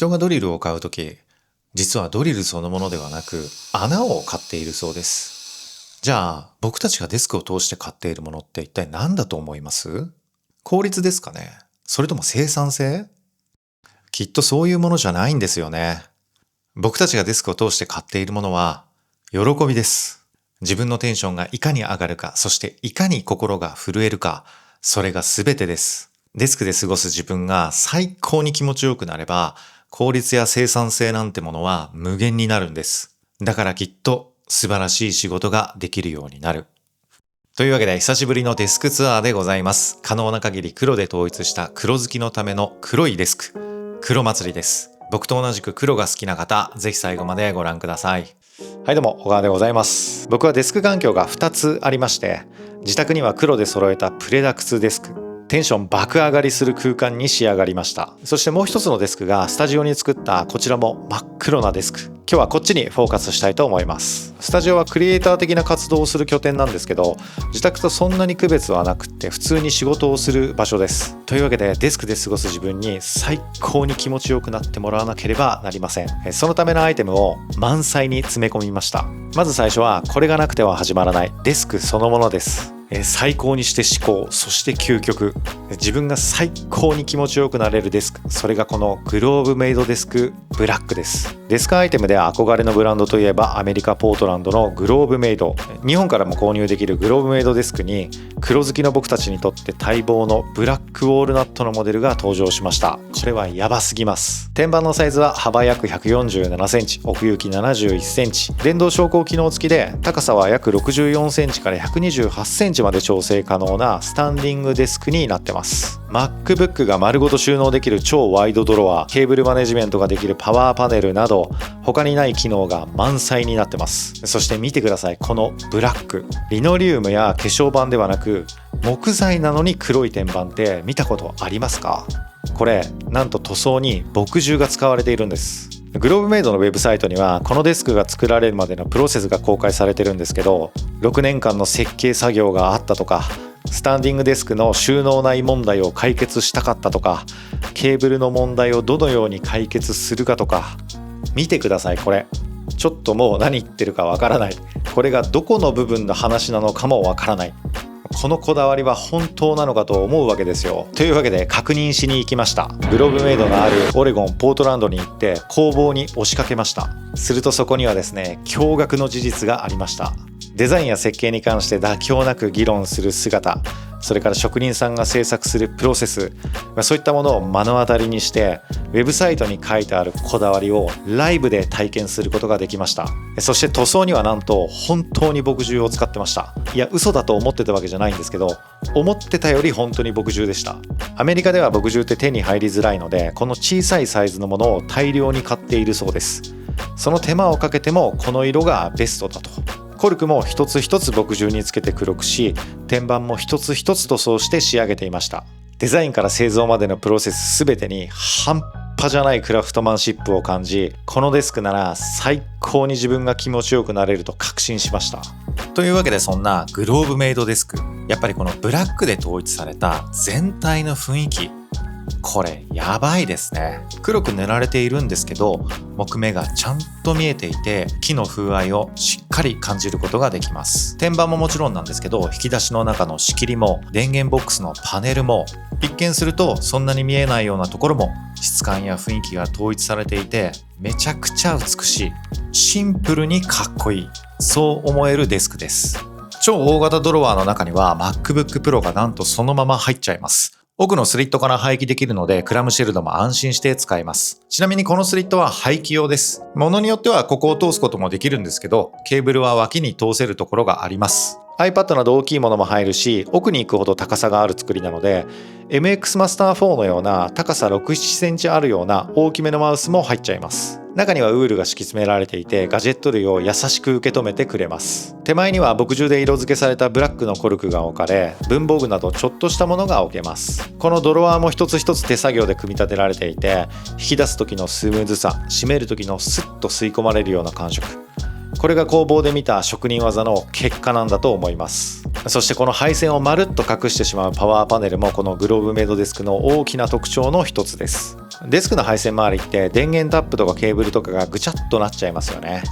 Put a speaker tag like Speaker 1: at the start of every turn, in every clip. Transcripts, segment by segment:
Speaker 1: 人がドリルを買うとき、実はドリルそのものではなく穴を買っているそうです。じゃあ僕たちがデスクを通して買っているものって一体何だと思います？効率ですかね？それとも生産性？きっとそういうものじゃないんですよね。僕たちがデスクを通して買っているものは喜びです。自分のテンションがいかに上がるか、そしていかに心が震えるか、それが全てです。デスクで過ごす自分が最高に気持ちよくなれば、効率や生産性なんてものは無限になるんです。だからきっと素晴らしい仕事ができるようになる。というわけで久しぶりのデスクツアーでございます。可能な限り黒で統一した黒好きのための黒いデスク、黒祭りです。僕と同じく黒が好きな方、ぜひ最後までご覧ください。はいどうも、小川でございます。僕はデスク環境が2つありまして、自宅には黒で揃えたプレダクスデスク。テンション爆上がりする空間に仕上がりました。そしてもう一つのデスクがスタジオに作ったこちらも真っ黒なデスク。今日はこっちにフォーカスしたいと思います。スタジオはクリエイター的な活動をする拠点なんですけど、自宅とそんなに区別はなくって普通に仕事をする場所です。というわけでデスクで過ごす自分に最高に気持ちよくなってもらわなければなりません。そのためのアイテムを満載に詰め込みました。まず最初はこれがなくては始まらないデスクそのものです。最高にして思考、そして究極、自分が最高に気持ちよくなれるデスク、それがこのグローブメイドデスクブラックです。デスクアイテムで憧れのブランドといえばアメリカポートランドのグローブメイド。日本からも購入できるグローブメイドデスクに黒好きの僕たちにとって待望のブラックウォールナットのモデルが登場しました。これはヤバすぎます。天板のサイズは幅約147センチ、奥行き71センチ、電動昇降機能付きで高さは約64センチから128センチまで調整可能なスタンディングデスクになってます。 MacBook が丸ごと収納できる超ワイドドロワー、ケーブルマネジメントができるパワーパネルなど他にない機能が満載になってます。そして見てください、このブラック。リノリウムや化粧板ではなく木材なのに黒い天板って見たことありますか？これなんと塗装に墨汁が使われているんです。グローブメイドのウェブサイトにはこのデスクが作られるまでのプロセスが公開されてるんですけど、6年間の設計作業があったとか、スタンディングデスクの収納内問題を解決したかったとか、ケーブルの問題をどのように解決するかとか。見てください、これちょっともう何言ってるかわからない。これがどこの部分の話なのかもわからない。このこだわりは本当なのかと思うわけですよ。というわけで確認しに行きました。グローブメイドのあるオレゴンポートランドに行って工房に押しかけました。するとそこにはですね、驚愕の事実がありました。デザインや設計に関して妥協なく議論する姿、それから職人さんが制作するプロセス、そういったものを目の当たりにしてウェブサイトに書いてあるこだわりをライブで体験することができました。そして塗装にはなんと本当に墨汁を使ってました。いや嘘だと思ってたわけじゃないんですけど、思ってたより本当に墨汁でした。アメリカでは墨汁って手に入りづらいので、この小さいサイズのものを大量に買っているそうです。その手間をかけてもこの色がベストだと。コルクも一つ一つ墨汁につけて黒くし、天板も一つ一つ塗装して仕上げていました。デザインから製造までのプロセスすべてに半端じゃないクラフトマンシップを感じ、このデスクなら最高に自分が気持ちよくなれると確信しました。というわけでそんなグローブメイドデスク、やっぱりこのブラックで統一された全体の雰囲気、これやばいですね。黒く塗られているんですけど、木目がちゃんと見えていて、木の風合いをしっかり感じることができます。天板ももちろんなんですけど、引き出しの中の仕切りも電源ボックスのパネルも、一見するとそんなに見えないようなところも質感や雰囲気が統一されていて、めちゃくちゃ美しい、シンプルにかっこいい、そう思えるデスクです。超大型ドロワーの中には MacBook Pro がなんとそのまま入っちゃいます。奥のスリットから排気できるのでクラムシェルドも安心して使えます。ちなみにこのスリットは排気用です。ものによってはここを通すこともできるんですけど、ケーブルは脇に通せるところがあります。iPad など大きいものも入るし、奥に行くほど高さがある作りなので MX マスター4のような高さ 6,7 センチあるような大きめのマウスも入っちゃいます。中にはウールが敷き詰められていて、ガジェット類を優しく受け止めてくれます。手前には墨汁で色付けされたブラックのコルクが置かれ、文房具などちょっとしたものが置けます。このドロワーも一つ一つ手作業で組み立てられていて、引き出す時のスムーズさ、閉める時のスッと吸い込まれるような感触、これが工房で見た職人技の結果なんだと思います。そしてこの配線をまるっと隠してしまうパワーパネルもこのグローブメイドデスクの大きな特徴の一つです。デスクの配線周りって電源タップとかケーブルとかがぐちゃっとなっちゃいますよね。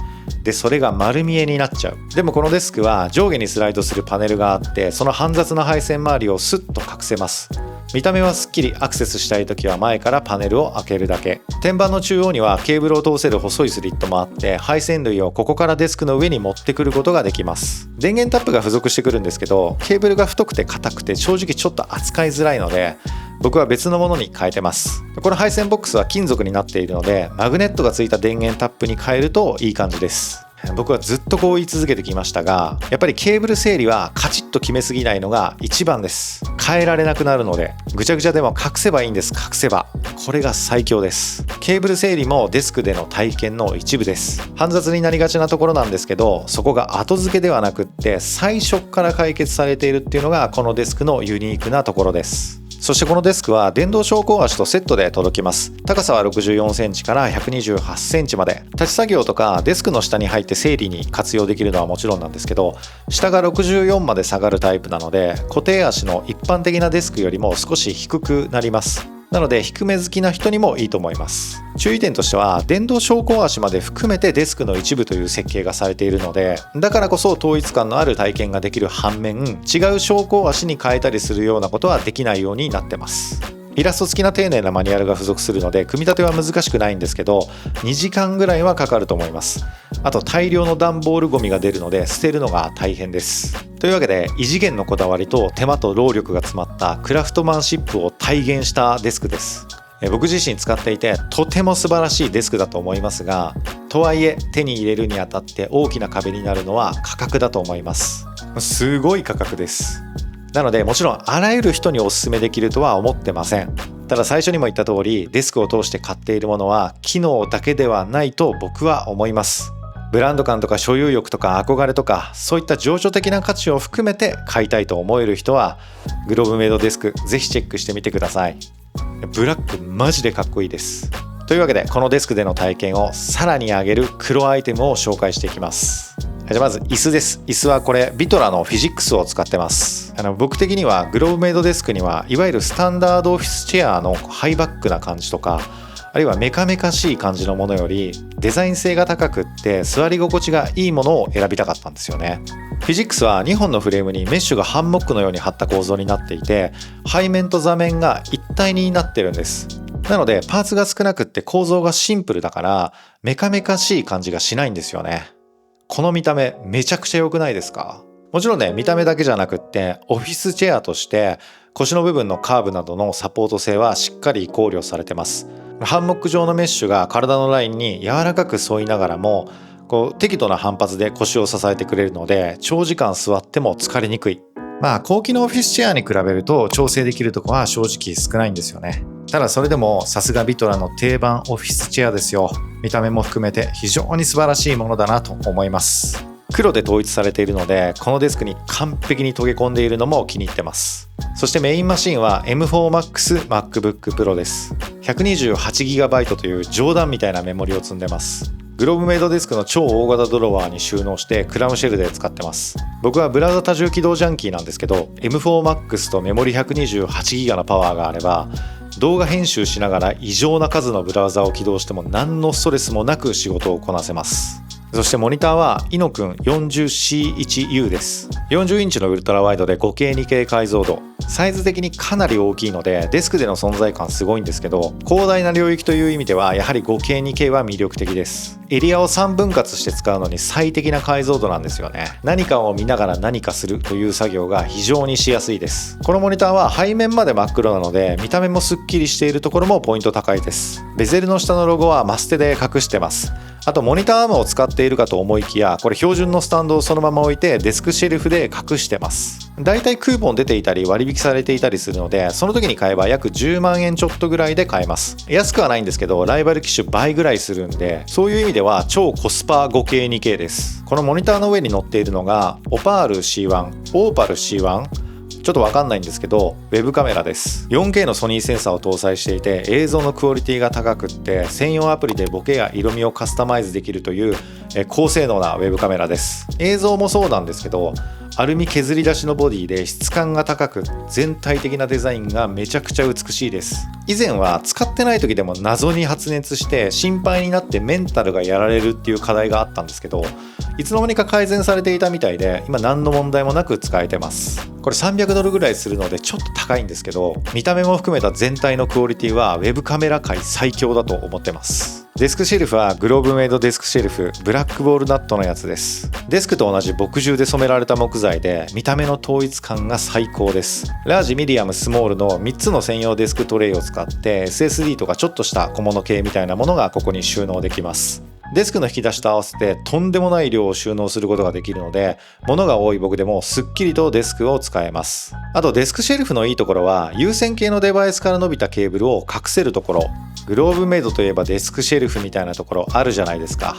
Speaker 1: でそれが丸見えになっちゃう。でもこのデスクは上下にスライドするパネルがあって、その煩雑な配線周りをスッと隠せます。見た目はすっきりアクセスしたいときは前からパネルを開けるだけ。天板の中央にはケーブルを通せる細いスリットもあって、配線類をここからデスクの上に持ってくることができます。電源タップが付属してくるんですけど、ケーブルが太くて硬くて正直ちょっと扱いづらいので、僕は別のものに変えてます。この配線ボックスは金属になっているので、マグネットがついた電源タップに変えるといい感じです。僕はずっとこう言い続けてきましたが、やっぱりケーブル整理はカチッと決めすぎないのが一番です。変えられなくなるので、ぐちゃぐちゃでも隠せばいいんです。隠せばこれが最強です。ケーブル整理もデスクでの体験の一部です。煩雑になりがちなところなんですけど、そこが後付けではなくって最初から解決されているっていうのがこのデスクのユニークなところです。そしてこのデスクは電動昇降足とセットで届きます。高さは64センチから128センチまで。立ち作業とかデスクの下に入って整理に活用できるのはもちろんなんですけど、下が64まで下がるタイプなので、固定足の一般的なデスクよりも少し低くなります。なので低め好きな人にもいいと思います。注意点としては、電動昇降足まで含めてデスクの一部という設計がされているので、だからこそ統一感のある体験ができる反面、違う昇降足に変えたりするようなことはできないようになってます。イラスト付きな丁寧なマニュアルが付属するので、組み立ては難しくないんですけど、2時間ぐらいはかかると思います。あと大量の段ボールゴミが出るので捨てるのが大変です。というわけで、異次元のこだわりと手間と労力が詰まったクラフトマンシップを体現したデスクです。僕自身使っていてとても素晴らしいデスクだと思いますが、とはいえ手に入れるにあたって大きな壁になるのは価格だと思います。すごい価格です。なのでもちろんあらゆる人にお勧めできるとは思ってません。ただ最初にも言った通り、デスクを通して買っているものは機能だけではないと僕は思います。ブランド感とか所有欲とか憧れとか、そういった情緒的な価値を含めて買いたいと思える人はグローブメイドデスクぜひチェックしてみてください。ブラックマジでかっこいいです。というわけで、このデスクでの体験をさらに上げる黒アイテムを紹介していきます。じゃあまず椅子です。椅子はこれビトラのフィジックスを使ってます。僕的にはグローブメイドデスクにはいわゆるスタンダードオフィスチェアのハイバックな感じとか、あるいはメカメカしい感じのものよりデザイン性が高くって座り心地がいいものを選びたかったんですよね。フィジックスは2本のフレームにメッシュがハンモックのように張った構造になっていて、背面と座面が一体になってるんです。なのでパーツが少なくって構造がシンプルだからメカメカしい感じがしないんですよね。この見た目めちゃくちゃ良くないですか？もちろんね、見た目だけじゃなくってオフィスチェアとして腰の部分のカーブなどのサポート性はしっかり考慮されてます。ハンモック状のメッシュが体のラインに柔らかく沿いながらも適度な反発で腰を支えてくれるので、長時間座っても疲れにくい。高機能オフィスチェアに比べると調整できるところは正直少ないんですよね。ただそれでもさすがビトラの定番オフィスチェアですよ。見た目も含めて非常に素晴らしいものだなと思います。黒で統一されているので、このデスクに完璧に溶け込んでいるのも気に入ってます。そしてメインマシンは M4Max MacBook Pro です。128GB という冗談みたいなメモリを積んでます。グローブメイドデスクの超大型ドロワーに収納してクラムシェルで使ってます。僕はブラウザ多重起動ジャンキーなんですけど、 M4Max とメモリ 128GB のパワーがあれば動画編集しながら異常な数のブラウザを起動しても何のストレスもなく仕事をこなせます。そしてモニターはイノくん 40C1U です。40インチのウルトラワイドで 5K2K 解像度、サイズ的にかなり大きいのでデスクでの存在感すごいんですけど、広大な領域という意味ではやはり 5K2K は魅力的です。エリアを3分割して使うのに最適な解像度なんですよね。何かを見ながら何かするという作業が非常にしやすいです。このモニターは背面まで真っ黒なので見た目もすっきりしているところもポイント高いです。ベゼルの下のロゴはマステで隠してます。あとモニターアームを使っているかと思いきや、これ標準のスタンドをそのまま置いてデスクシェルフで隠してます。だいたいクーポン出ていたり割引されていたりするので、その時に買えば約10万円ちょっとぐらいで買えます。安くはないんですけどライバル機種倍ぐらいするんで、そういう意味では超コスパ 5K2K です。このモニターの上に乗っているのがオパール C1、オーパル C1、ちょっとわかんないんですけど、ウェブカメラです。 4K のソニーセンサーを搭載していて、映像のクオリティが高くって専用アプリでボケや色味をカスタマイズできるという高性能なウェブカメラです。映像もそうなんですけど、アルミ削り出しのボディで質感が高く、全体的なデザインがめちゃくちゃ美しいです。以前は使ってない時でも謎に発熱して心配になってメンタルがやられるっていう課題があったんですけど、いつの間にか改善されていたみたいで、今何の問題もなく使えてます。これ$300ぐらいするのでちょっと高いんですけど、見た目も含めた全体のクオリティはウェブカメラ界最強だと思ってます。デスクシェルフはグローブメイドデスクシェルフブラックボールナットのやつです。デスクと同じ墨汁で染められた木材で、見た目の統一感が最高です。ラージ、ミディアム、スモールの3つの専用デスクトレイを使って SSD とかちょっとした小物系みたいなものがここに収納できます。デスクの引き出しと合わせてとんでもない量を収納することができるので、物が多い僕でもすっきりとデスクを使えます。あとデスクシェルフのいいところは、有線系のデバイスから伸びたケーブルを隠せるところ。グローブメイドといえばデスクシェルフみたいなところあるじゃないですか。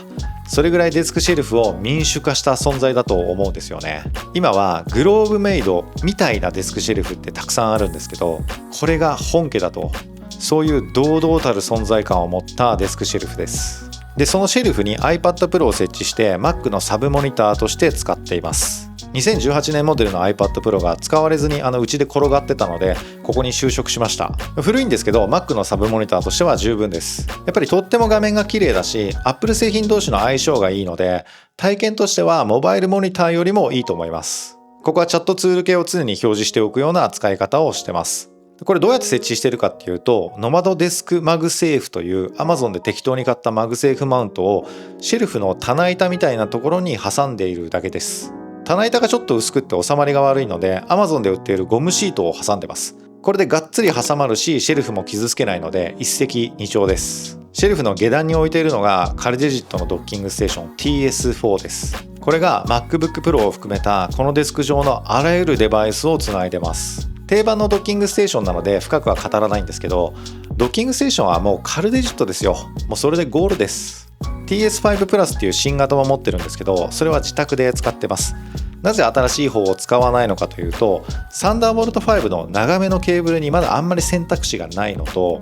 Speaker 1: それぐらいデスクシェルフを民主化した存在だと思うんですよね。今はグローブメイドみたいなデスクシェルフってたくさんあるんですけど、これが本家だと、そういう堂々たる存在感を持ったデスクシェルフです。で、そのシェルフに iPad Pro を設置して Mac のサブモニターとして使っています。2018年モデルの iPad Pro が使われずにうちで転がってたので、ここに就職しました。古いんですけど Mac のサブモニターとしては十分です。やっぱりとっても画面が綺麗だし、 Apple 製品同士の相性がいいので、体験としてはモバイルモニターよりもいいと思います。ここはチャットツール系を常に表示しておくような使い方をしてます。これどうやって設置してるかっていうと、ノマドデスクマグセーフという Amazon で適当に買ったマグセーフマウントをシェルフの棚板みたいなところに挟んでいるだけです。棚板がちょっと薄くって収まりが悪いので Amazon で売っているゴムシートを挟んでます。これでがっつり挟まるし、シェルフも傷つけないので一石二鳥です。シェルフの下段に置いているのがカルデジットのドッキングステーション TS4 です。これが MacBook Pro を含めたこのデスク上のあらゆるデバイスをつないでます。定番のドッキングステーションなので深くは語らないんですけど、ドッキングステーションはもうカルデジットですよ。もうそれでゴールです。 TS5 プラスっていう新型も持ってるんですけど、それは自宅で使ってます。なぜ新しい方を使わないのかというと、サンダーボルト5の長めのケーブルにまだあんまり選択肢がないのと、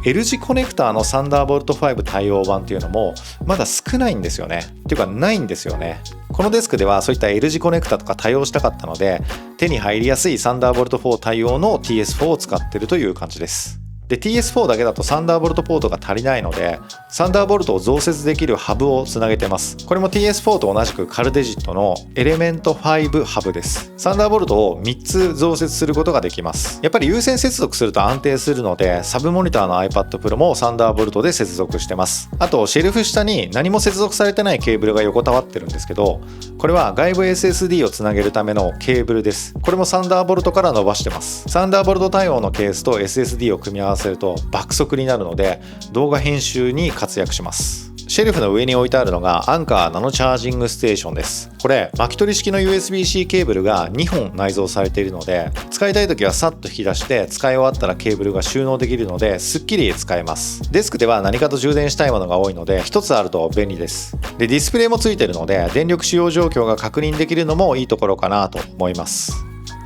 Speaker 1: L 字コネクターのサンダーボルト5対応版っていうのもまだ少ないんですよね。っていうかないんですよね。このデスクではそういった L 字コネクタとか対応したかったので、手に入りやすいサンダーボルト4対応の TS4 を使ってるという感じです。で TS4 だけだとサンダーボルトポートが足りないので、サンダーボルトを増設できるハブをつなげてます。これも TS4 と同じくカルデジットのエレメント5ハブです。サンダーボルトを3つ増設することができます。やっぱり有線接続すると安定するので、サブモニターの iPad Pro もサンダーボルトで接続してます。あとシェルフ下に何も接続されてないケーブルが横たわってるんですけど、これは外部 SSD をつなげるためのケーブルです。これもサンダーボルトから伸ばしてます。サンダーボルト対応のケースと SSD を組み合わせると爆速になるので、動画編集に活躍します。シェルフの上に置いてあるのがアンカーナノチャージングステーションです。これ巻き取り式の USB-C ケーブルが2本内蔵されているので、使いたい時はさっと引き出して使い終わったらケーブルが収納できるので、すっきり使えます。デスクでは何かと充電したいものが多いので一つあると便利です。でディスプレイもついているので、電力使用状況が確認できるのもいいところかなと思います。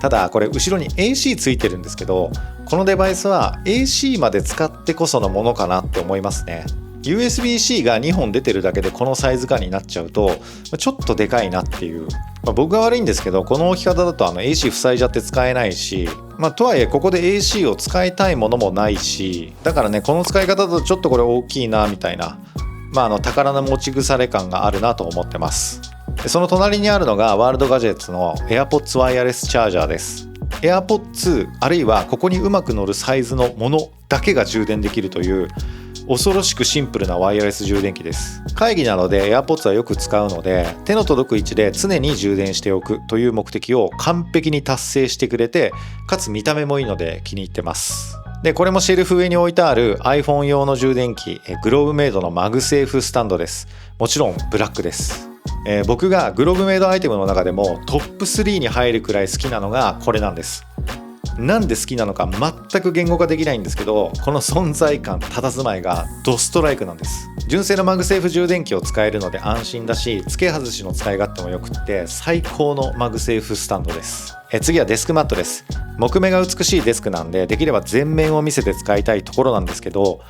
Speaker 1: ただこれ後ろに AC ついてるんですけど、このデバイスは AC まで使ってこそのものかなって思いますね。USB-C が2本出てるだけでこのサイズ感になっちゃうとちょっとでかいなっていう、僕が悪いんですけど、この置き方だとAC 塞いじゃって使えないし、とはいえここで AC を使いたいものもないし、だからね、この使い方だとちょっとこれ大きいなみたいな、宝の持ち腐れ感があるなと思ってます。その隣にあるのがワールドガジェッツの AirPods ワイヤレスチャージャーです。 AirPods あるいはここにうまく乗るサイズのものだけが充電できるという恐ろしくシンプルなワイヤレス充電器です。会議などで AirPods はよく使うので、手の届く位置で常に充電しておくという目的を完璧に達成してくれて、かつ見た目もいいので気に入ってます。でこれもシェルフ上に置いてある iPhone 用の充電器、グローブメイドのマグセーフスタンドです。もちろんブラックです。僕がグローブメイドアイテムの中でもトップ3に入るくらい好きなのがこれなんです。なんで好きなのか全く言語化できないんですけど、この存在感、佇まいがドストライクなんです。純正のマグセーフ充電器を使えるので安心だし、付け外しの使い勝手も良くって最高のマグセーフスタンドです。次はデスクマットです。木目が美しいデスクなんで、できれば全面を見せて使いたいところなんですけど、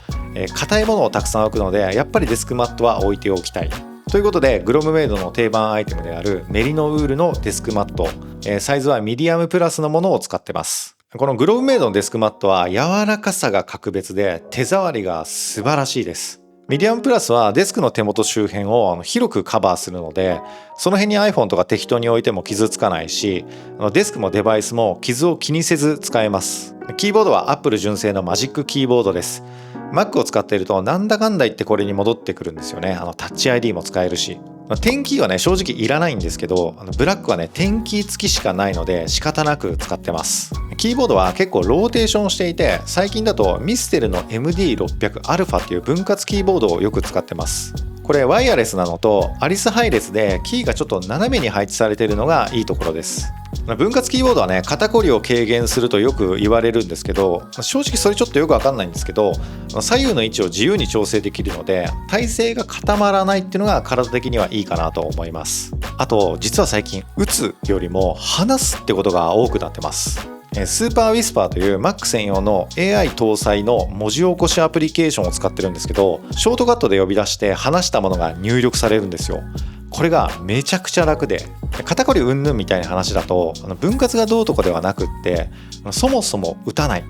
Speaker 1: 硬いものをたくさん置くのでやっぱりデスクマットは置いておきたいということで、グロムメイドの定番アイテムであるメリノウールのデスクマット、サイズはミディアムプラスのものを使ってます。このグロムメイドのデスクマットは柔らかさが格別で手触りが素晴らしいです。ミディアムプラスはデスクの手元周辺を広くカバーするので、その辺に iPhone とか適当に置いても傷つかないし、デスクもデバイスも傷を気にせず使えます。キーボードは Apple 純正のマジックキーボードです。Mac を使っているとなんだかんだ言ってこれに戻ってくるんですよね。タッチ ID も使えるし。点キーはね正直いらないんですけど、ブラックはね点キー付きしかないので仕方なく使ってます。キーボードは結構ローテーションしていて、最近だとミステルの MD600α っていう分割キーボードをよく使ってます。これワイヤレスなのとアリス配列でキーがちょっと斜めに配置されているのがいいところです。分割キーボードはね肩こりを軽減するとよく言われるんですけど、正直それちょっとよくわかんないんですけど、左右の位置を自由に調整できるので体勢が固まらないっていうのが体的にはいいかなと思います。あと実は最近打つよりも話すってことが多くなってます。スーパーウィスパーという Mac 専用の AI 搭載の文字起こしアプリケーションを使ってるんですけど、ショートカットで呼び出して話したものが入力されるんですよ。これがめちゃくちゃ楽で、肩こりうんぬんみたいな話だと分割がどうとかではなくって、そもそも打たない、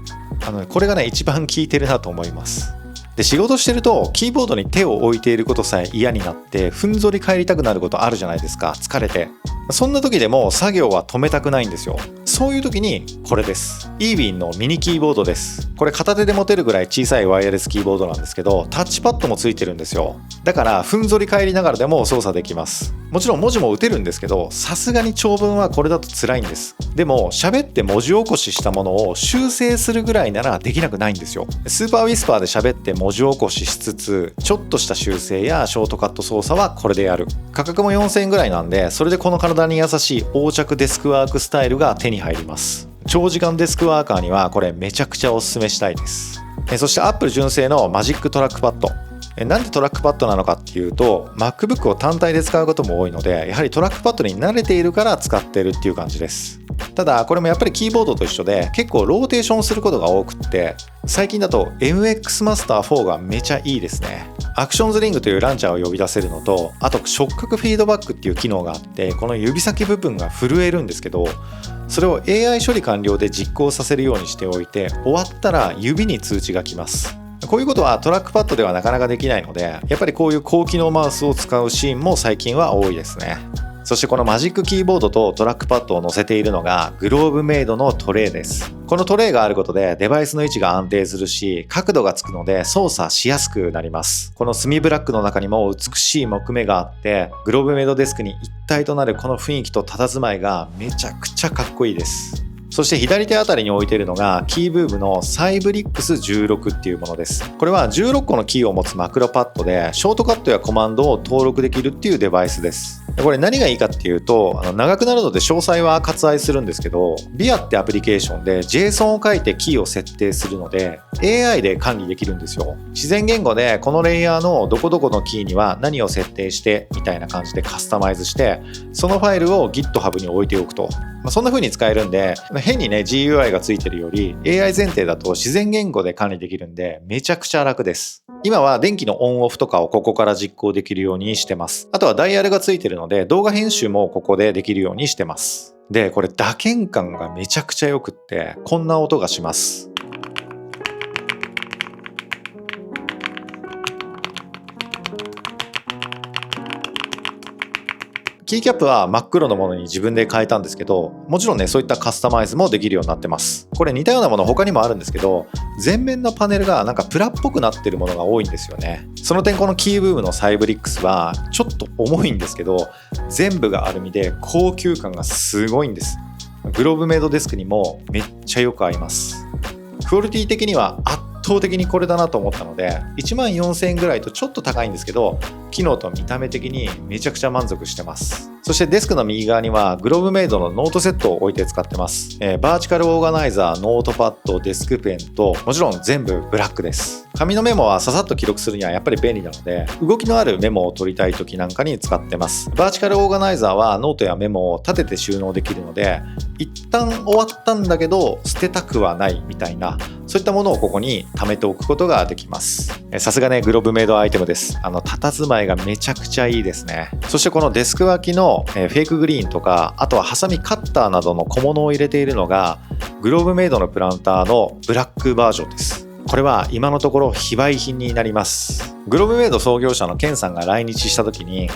Speaker 1: これがね一番効いてるなと思います。で、仕事してるとキーボードに手を置いていることさえ嫌になってふんぞり返りたくなることあるじゃないですか。疲れて、そんな時でも作業は止めたくないんですよ。そういう時にこれです。イービンのミニキーボードです。これ片手で持てるぐらい小さいワイヤレスキーボードなんですけど、タッチパッドもついてるんですよ。だからふんぞり返りながらでも操作できます。もちろん文字も打てるんですけど、さすがに長文はこれだと辛いんです。でも喋って文字起こししたものを修正するぐらいならできなくないんですよ。スーパーウィスパーで喋って文字起こししつつ、ちょっとした修正やショートカット操作はこれでやる。価格も4000円ぐらいなんで、それでこの体に優しい横着デスクワークスタイルが手に入ります。長時間デスクワーカーにはこれめちゃくちゃおすすめしたいです。そして Apple 純正のマジックトラックパッド。なんでトラックパッドなのかっていうと、 MacBook を単体で使うことも多いので、やはりトラックパッドに慣れているから使っているっていう感じです。ただこれもやっぱりキーボードと一緒で結構ローテーションすることが多くって、最近だと MX マスター4がめちゃいいですね。アクションズリングというランチャーを呼び出せるのと、あと触覚フィードバックっていう機能があって、この指先部分が震えるんですけど、それを AI 処理完了で実行させるようにしておいて、終わったら指に通知が来ます。こういうことはトラックパッドではなかなかできないので、やっぱりこういう高機能マウスを使うシーンも最近は多いですね。そしてこのマジックキーボードとトラックパッドを載せているのがグローブメイドのトレイです。このトレイがあることでデバイスの位置が安定するし、角度がつくので操作しやすくなります。このスミブラックの中にも美しい木目があって、グローブメイドデスクに一体となるこの雰囲気と佇まいがめちゃくちゃかっこいいです。そして左手あたりに置いているのがキーブームのサイブリックス16っていうものです。これは16個のキーを持つマクロパッドで、ショートカットやコマンドを登録できるっていうデバイスです。これ何がいいかっていうと、長くなるので詳細は割愛するんですけど、ビアってアプリケーションで JSON を書いてキーを設定するので AI で管理できるんですよ。自然言語でこのレイヤーのどこどこのキーには何を設定してみたいな感じでカスタマイズして、そのファイルを GitHub に置いておくと、そんな風に使えるんで、変にね GUI がついてるより AI 前提だと自然言語で管理できるんでめちゃくちゃ楽です。今は電気のオンオフとかをここから実行できるようにしてます。あとはダイヤルがついてるので動画編集もここでできるようにしてます。で、これ打鍵感がめちゃくちゃ良くって、こんな音がします。キーキャップは真っ黒のものに自分で変えたんですけど、もちろんねそういったカスタマイズもできるようになってます。これ似たようなもの他にもあるんですけど、前面のパネルがなんかプラっぽくなってるものが多いんですよね。その点このキーブームのサイブリックスはちょっと重いんですけど、全部がアルミで高級感がすごいんです。グローブメイドデスクにもめっちゃよく合います。クオリティ的には圧倒的にこれだなと思ったので、14,000円ぐらいとちょっと高いんですけど、機能と見た目的にめちゃくちゃ満足してます。そしてデスクの右側にはグローブメイドのノートセットを置いて使ってます。バーチカルオーガナイザー、ノートパッド、デスクペンと、もちろん全部ブラックです。紙のメモはささっと記録するにはやっぱり便利なので、動きのあるメモを取りたい時なんかに使ってます。バーチカルオーガナイザーはノートやメモを立てて収納できるので、一旦終わったんだけど捨てたくはないみたいな、そういったものをここに貯めておくことができます。さすがね、グローブメイドアイテムです。佇まいがめちゃくちゃいいですね。そしてこのデスク脇のフェイクグリーンとか、あとはハサミ、カッターなどの小物を入れているのがグローブメイドのプランターのブラックバージョンです。これは今のところ非売品になります。グローブメイド創業者のケンさんが来日した時に、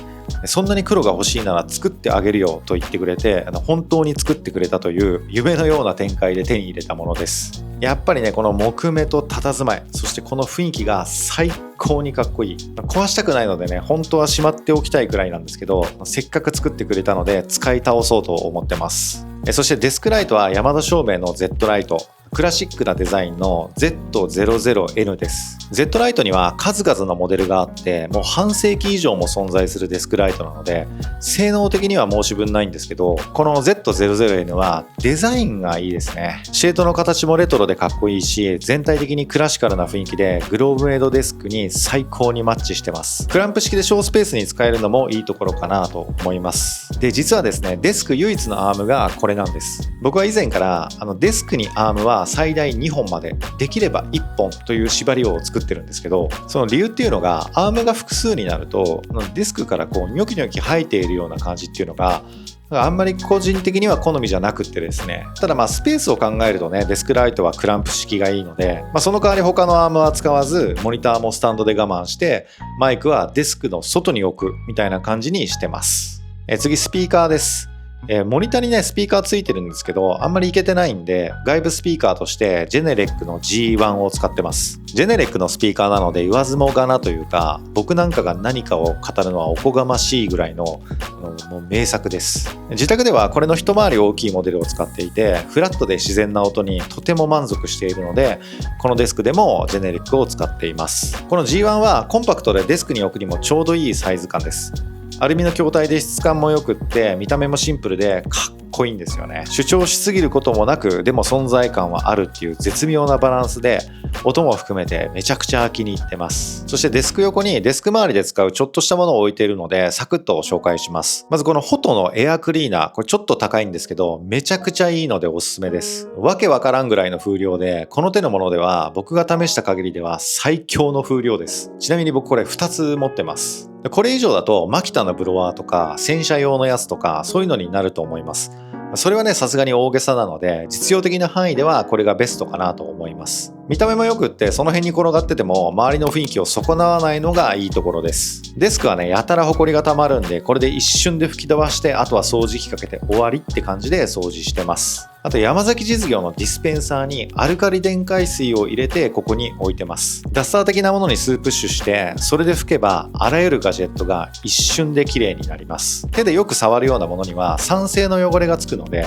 Speaker 1: そんなに黒が欲しいなら作ってあげるよと言ってくれて、本当に作ってくれたという夢のような展開で手に入れたものです。やっぱりね、この木目と佇まい、そしてこの雰囲気が最高にかっこいい。壊したくないのでね、本当はしまっておきたいくらいなんですけど、せっかく作ってくれたので使い倒そうと思ってます。そしてデスクライトはヤマダ照明の Z ライト、クラシックなデザインの Z00N です。Z ライトには数々のモデルがあって、もう半世紀以上も存在するデスクライトなので、性能的には申し分ないんですけど、この Z00N はデザインがいいですね。シェードの形もレトロでかっこいいし、全体的にクラシカルな雰囲気でグローブメイドデスクに最高にマッチしてます。クランプ式で小スペースに使えるのもいいところかなと思います。で、実はですね、デスク唯一のアームがこれなんです。僕は以前からデスクにアームは最大2本まで、できれば1本という縛りを作ってるんですけど、その理由っていうのが、アームが複数になるとデスクからこうニョキニョキ生えているような感じっていうのがあんまり個人的には好みじゃなくってですね、ただスペースを考えるとね、デスクライトはクランプ式がいいので、その代わり他のアームは使わず、モニターもスタンドで我慢してマイクはデスクの外に置くみたいな感じにしてます。次、スピーカーです。モニターにねスピーカーついてるんですけど、あんまりいけてないんで、外部スピーカーとしてジェネレックの G1 を使ってます。ジェネレックのスピーカーなので言わずもがなというか、僕なんかが何かを語るのはおこがましいぐらいのもう名作です。自宅ではこれの一回り大きいモデルを使っていて、フラットで自然な音にとても満足しているので、このデスクでもジェネレックを使っています。この G1 はコンパクトでデスクに置くにもちょうどいいサイズ感です。アルミの筐体で質感も良くって、見た目もシンプルでかっこいいんですよね。主張しすぎることもなく、でも存在感はあるっていう絶妙なバランスで、音も含めてめちゃくちゃ気に入ってます。そしてデスク横にデスク周りで使うちょっとしたものを置いているので、サクッと紹介します。まずこのフォトのエアクリーナー、これちょっと高いんですけど、めちゃくちゃいいのでおすすめです。わけわからんぐらいの風量で、この手のものでは僕が試した限りでは最強の風量です。ちなみに僕これ2つ持ってます。これ以上だとマキタのブロワーとか洗車用のやつとかそういうのになると思います。それはね、さすがに大げさなので、実用的な範囲ではこれがベストかなと思います。見た目も良くって、その辺に転がってても周りの雰囲気を損なわないのがいいところです。デスクはね、やたらホコリがたまるんで、これで一瞬で吹き飛ばして、あとは掃除機かけて終わりって感じで掃除してます。あと山崎実業のディスペンサーにアルカリ電解水を入れてここに置いてます。ダスター的なものに数プッシュして、それで拭けばあらゆるガジェットが一瞬で綺麗になります。手でよく触るようなものには酸性の汚れがつくので、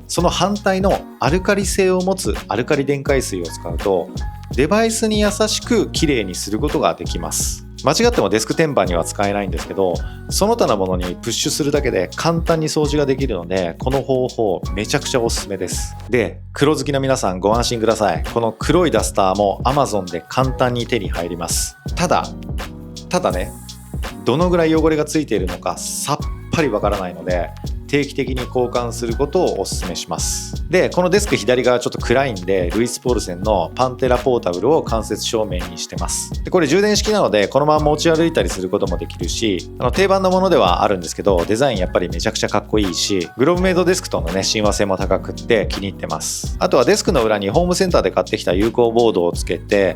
Speaker 1: その反対のアルカリ性を持つアルカリ電解水を使うと、デバイスに優しく綺麗にすることができます。間違ってもデスク天板には使えないんですけど、その他のものにプッシュするだけで簡単に掃除ができるので、この方法めちゃくちゃおすすめです。で、黒好きの皆さんご安心ください。この黒いダスターも Amazon で簡単に手に入ります。ただね、どのぐらい汚れがついているのかさっぱりわからないので、定期的に交換することをお勧めします。で、このデスク左側ちょっと暗いんで、ルイス・ポールセンのパンテラポータブルを間接照明にしてます。で、これ充電式なので、このまま持ち歩いたりすることもできるし、定番のものではあるんですけど、デザインやっぱりめちゃくちゃかっこいいし、グローブメイドデスクとのね、親和性も高くって気に入ってます。あとはデスクの裏にホームセンターで買ってきた有効ボードをつけて、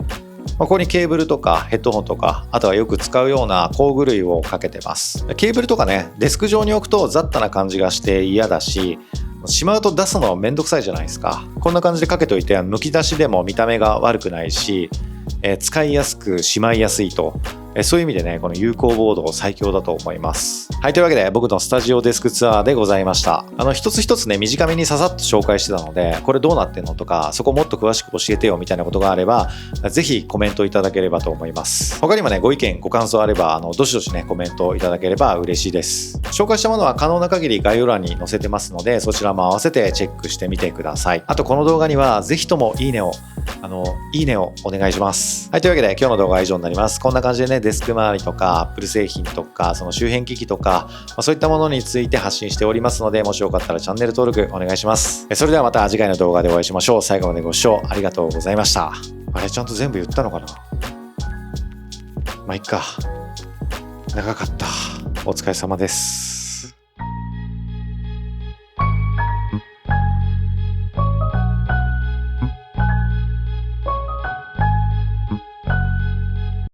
Speaker 1: ここにケーブルとかヘッドホンとか、あとはよく使うような工具類をかけてます。ケーブルとかね、デスク上に置くと雑多な感じがして嫌だし、しまうと出すのめんどくさいじゃないですか。こんな感じでかけといて、むき出しでも見た目が悪くないし、使いやすくしまいやすいと、そういう意味でね、この有効ボード最強だと思います。はい、というわけで僕のスタジオデスクツアーでございました。一つ一つね、短めにささっと紹介してたので、これどうなってんのとか、そこもっと詳しく教えてよみたいなことがあれば、ぜひコメントいただければと思います。他にもね、ご意見、ご感想あれば、どしどしね、コメントいただければ嬉しいです。紹介したものは可能な限り概要欄に載せてますので、そちらも合わせてチェックしてみてください。あと、この動画にはぜひともいいねをお願いします。はい、というわけで今日の動画は以上になります。こんな感じでね、デスク周りとか、Apple 製品とか、その周辺機器とか、そういったものについて発信しておりますので、もしよかったらチャンネル登録お願いします。それではまた次回の動画でお会いしましょう。最後までご視聴ありがとうございました。あれ、ちゃんと全部言ったのかな？まあ、いっか。長かった。お疲れ様です。